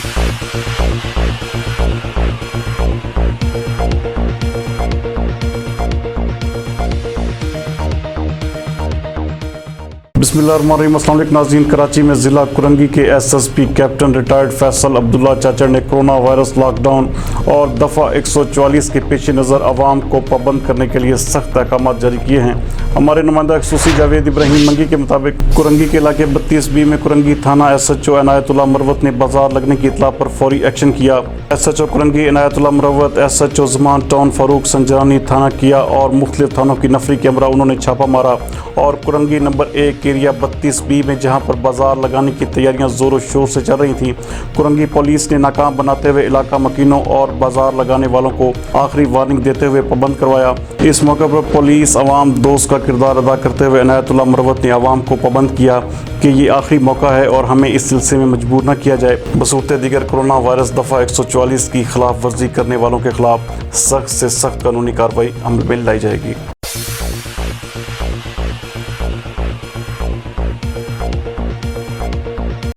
بسم اللہ الرحمن الرحیم۔ السلام علیکم ناظرین، کراچی میں ضلع کورنگی کے S S P captain retired Faisal Abdullah Chachar نے کرونا وائرس لاک ڈاؤن اور دفعہ 144 کے پیش نظر عوام کو پابند کرنے کے لیے سخت احکامات جاری کیے ہیں۔ ہمارے نمائندہ خصوصی جاوید ابراہیم منگی کے مطابق کورنگی کے علاقے 32B میں کورنگی تھانہ ایس ایچ او عنایت اللہ مروت نے بازار لگنے کی اطلاع پر فوری ایکشن کیا۔ ایس ایچ او کورنگی عنایت اللہ مروت، ایس ایچ او زمان ٹاؤن فاروق سنجرانی، تھانہ کیا اور مختلف تھانوں کی نفری کے ہمراہ انہوں نے چھاپہ مارا اور کورنگی نمبر 1 ایریا 32B میں جہاں پر بازار لگانے کی تیاریاں زور و شور سے چل رہی تھیں، کورنگی پولیس نے ناکام بناتے ہوئے علاقہ مکینوں اور بازار لگانے والوں کو آخری وارننگ دیتے ہوئے پابند کروایا۔ اس موقع پر پولیس عوام دوست کا کردار ادا کرتے ہوئے عنایت اللہ مروت نے عوام کو پابند کیا کہ یہ آخری موقع ہے اور ہمیں اس سلسلے میں مجبور نہ کیا جائے۔ بصورت دیگر کرونا وائرس دفعہ 144 کی خلاف ورزی کرنے والوں کے خلاف سخت سے سخت قانونی کارروائی عمل میں لائی جائے گی۔